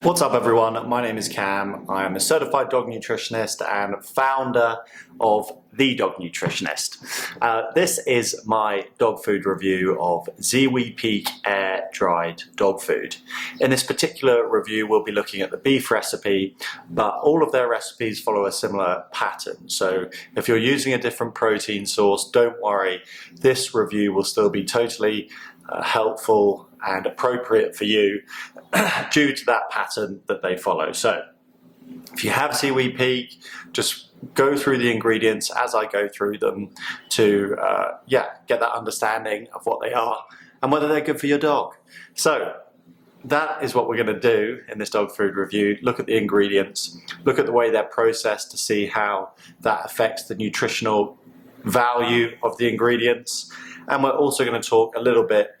What's up everyone, my name is Cam. I am a certified dog nutritionist and founder of The Dog Nutritionist. This is my dog food review of Ziwi Peak air dried dog food. In this particular review we'll be looking at the beef recipe, but all of their recipes follow a similar pattern. So if you're using a different protein source, don't worry, this review will still be totally helpful and appropriate for you due to that pattern that they follow. So if you have Ziwi Peak, just go through the ingredients as I go through them to get that understanding of what they are and whether they're good for your dog. So that is what we're going to do in this dog food review. Look at the ingredients, look at the way they're processed to see how that affects the nutritional value of the ingredients. And we're also going to talk a little bit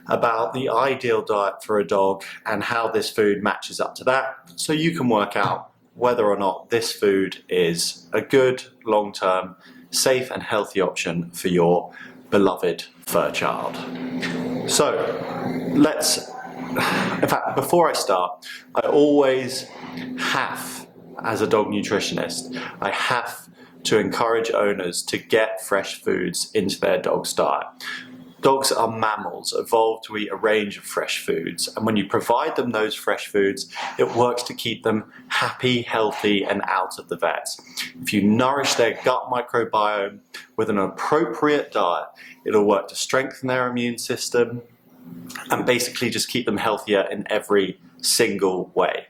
about the ideal diet for a dog and how this food matches up to that, so you can work out whether or not this food is a good, long-term, safe and healthy option for your beloved fur child. So in fact, before I start, I always have, as a dog nutritionist, I have to encourage owners to get fresh foods into their dog's diet. Dogs are mammals, evolved to eat a range of fresh foods, and when you provide them those fresh foods, it works to keep them happy, healthy, and out of the vets. If you nourish their gut microbiome with an appropriate diet, it'll work to strengthen their immune system and basically just keep them healthier in every single way.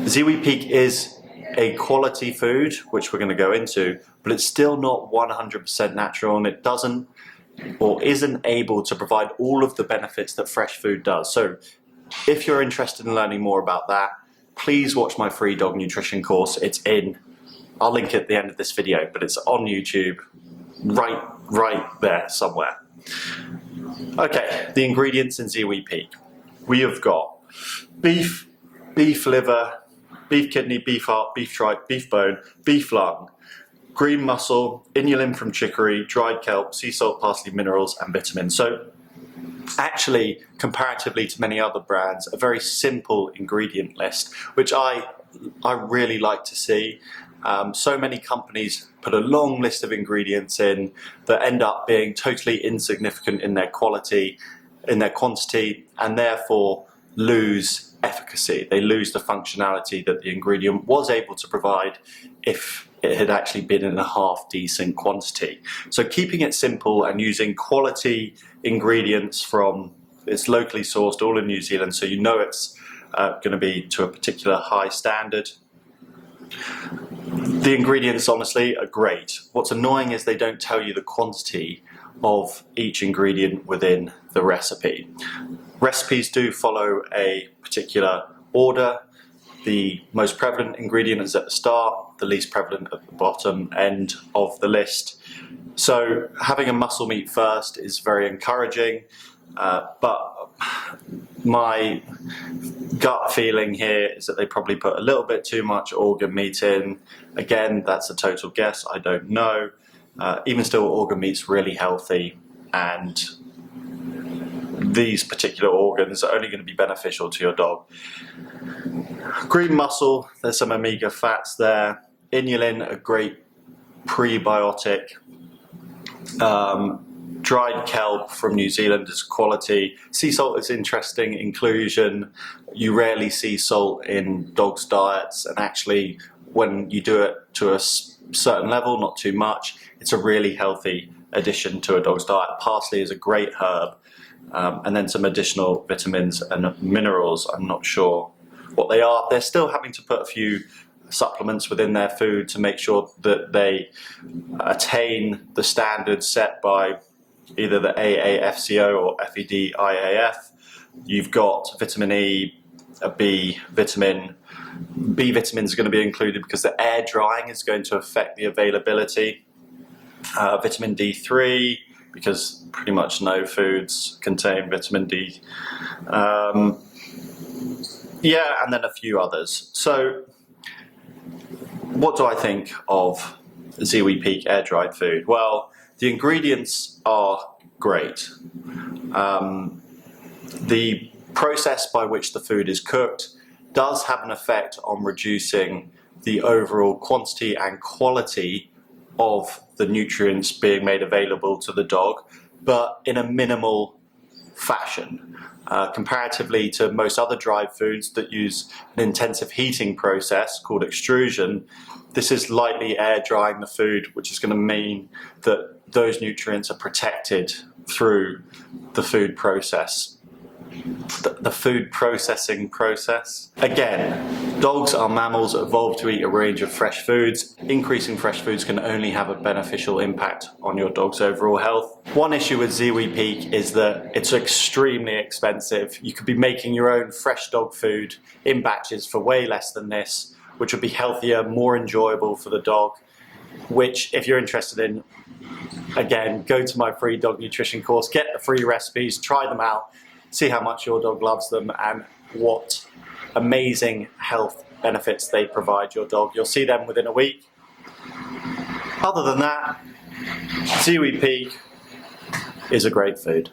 Ziwi Peak is a quality food, which we're going to go into, but it's still not 100% natural, and it doesn't or isn't able to provide all of the benefits that fresh food does. So if you're interested in learning more about that, please watch my free dog nutrition course. I'll link it at the end of this video, but it's on YouTube, right there somewhere. Okay, the ingredients in Ziwi Peak. We have got beef liver, beef kidney, beef heart, beef tripe, beef bone, beef lung, green mussel, inulin from chicory, dried kelp, sea salt, parsley, minerals and vitamins. So actually, comparatively to many other brands, a very simple ingredient list, which I really like to see. So many companies put a long list of ingredients in that end up being totally insignificant in their quality, in their quantity, and therefore lose efficacy. They lose the functionality that the ingredient was able to provide if it had actually been in a half decent quantity. So keeping it simple and using quality ingredients it's locally sourced, all in New Zealand, so you know it's going to be to a particular high standard. The ingredients honestly are great. What's annoying is they don't tell you the quantity of each ingredient within the recipe. Recipes do follow a particular order. The most prevalent ingredient is at the start, the least prevalent at the bottom end of the list. So having a muscle meat first is very encouraging, but my gut feeling here is that they probably put a little bit too much organ meat in. Again, that's a total guess, I don't know. Even still, organ meat's really healthy, and these particular organs are only going to be beneficial to your dog. Green mussel, there's some omega fats there. Inulin, a great prebiotic. Dried kelp from New Zealand is quality. Sea salt is interesting inclusion. You rarely see salt in dogs' diets, and actually when you do it to a certain level, not too much, it's a really healthy addition to a dog's diet. Parsley is a great herb. And then some additional vitamins and minerals. I'm not sure what they are. They're still having to put a few supplements within their food to make sure that they attain the standards set by either the AAFCO or FED-IAF. You've got vitamin E, a B vitamin. B vitamins are going to be included because the air drying is going to affect the availability. Vitamin D3, because pretty much no foods contain vitamin D. And then a few others. So what do I think of Ziwi Peak air dried food? Well, the ingredients are great. The process by which the food is cooked does have an effect on reducing the overall quantity and quality of the nutrients being made available to the dog, but in a minimal fashion. Comparatively to most other dried foods that use an intensive heating process called extrusion, this is lightly air drying the food, which is going to mean that those nutrients are protected through the food process. The food processing process. Again, dogs are mammals that evolved to eat a range of fresh foods. Increasing fresh foods can only have a beneficial impact on your dog's overall health. One issue with Ziwi Peak is that it's extremely expensive. You could be making your own fresh dog food in batches for way less than this, which would be healthier, more enjoyable for the dog, which if you're interested in, again, go to my free dog nutrition course, get the free recipes, try them out, see how much your dog loves them and what amazing health benefits they provide your dog. You'll see them within a week. Other than that, Ziwi Peak is a great food.